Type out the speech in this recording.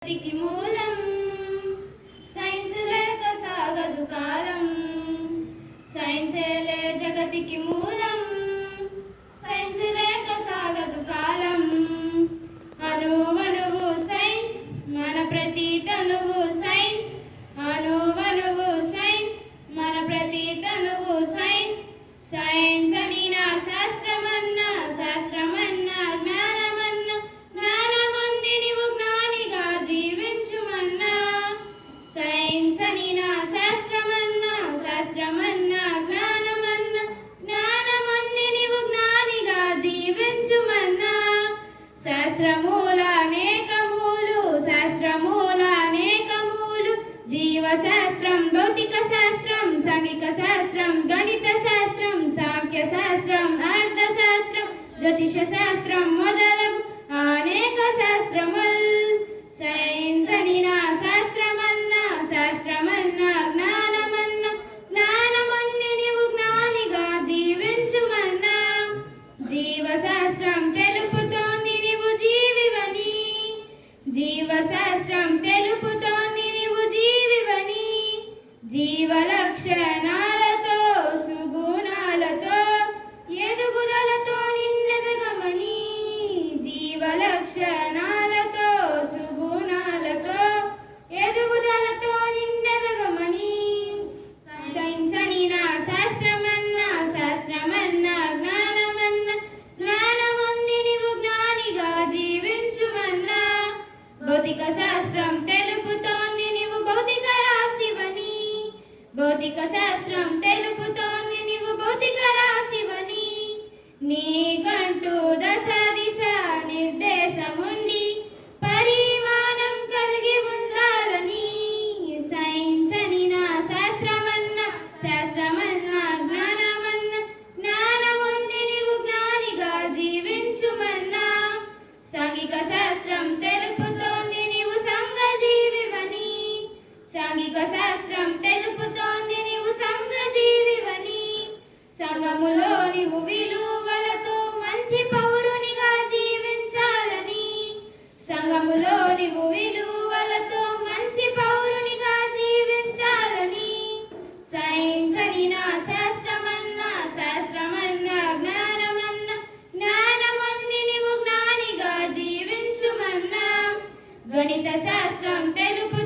జగతికి మూలం సైన్స్ లేక సాగదు కాలం. సైన్సేలే జగతికి మూలం, సైన్స్ లేక సాగదు కాలం. అణువణువు సైన్స్, మన ప్రతి తనువు సైన్స్. అణువణువు సైన్స్, మన ప్రతి తనువు సైన్స్. సైన్స్ అని నా శాస్త్రమన్నా, శాస్త్రమన్నా జ్ఞానమన్నా, జ్ఞానమంది నీవు జ్ఞానిగా జీవించుమన్నా. సైన్స్ అని నా శాస్త్రమన్నా, శాస్త్రమన్నా జ్ఞానమన్నా, జ్ఞానమంది నీవు జ్ఞానిగా జీవించుమన్నా. శాస్త్రమూల అనేకమూలు, శాస్త్రమూల అనేకమూలు. జీవశాస్త్రం, భౌతిక శాస్త్రం, సాంఘిక శాస్త్రం, గణిత శాస్త్రం, సాంఖ్య శాస్త్రం, అర్థశాస్త్రం, జ్యోతిష శాస్త్రం మొదలగు అనేక శాస్త్రముల్. సైన్స్ అని నా శాస్త్రమన్నా, శాస్త్రమన్నా జ్ఞానమన్నా, జ్ఞానమన్ని నీవు జ్ఞానిగా జీవించుమన్నా. జీవశాస్త్రం తెలుపుతోంది నీవు జీవివని, జీవశాస్త్రం తెలుపుతోంది నీవు జీవివని. జీవలక్షణాలతో సుగుణాలతో ఎదుగుదలతో నిన్నెదగమని. జీవలక్షణాలతో సుగుణాలతో ఎదుగుదలతో నిన్నెదగమని. సైన్స్ అని నా శాస్త్రమన్నా, శాస్త్రమన్నా జ్ఞానమన్నా, జ్ఞానముంది నీవు జ్ఞానిగా జీవించుమన్నా. భౌతిక శాస్త్రం తెలుపుతోంది నీవు భౌతిక రాశివని, భౌతిక శాస్త్రం తెలుపుతోంది నీవు భౌతిక రాశివని. నీకంటూ దశ దిశ నిర్దేశముండి పరిమాణం కలిగి ఉండాలని. సైన్స్ అని నా శాస్త్రమన్నా, శాస్త్రమన్నా జ్ఞానమన్నా, జ్ఞానముంది నీవు జ్ఞానిగా జీవించుమన్నా. సాంఘిక శాస్త్రం తెలుపుతోంది నీవు సంఘజీవివని, సాంఘిక శాస్త్రం తెలుపుతోంది నీవు సంఘజీవివని. సంఘములో నీవు విలువలతో మంచి పౌరునిగా జీవించాలని. సంఘములో నీవు విలువలతో మంచి పౌరునిగా జీవించాలని. సైన్స్ అని నా శాస్త్రమన్నా, శాస్త్రమన్నా జ్ఞానమన్నా, జ్ఞానమన్ని నీవు జ్ఞానిగా జీవించుమన్నా. గణిత శాస్త్రం తెలుపు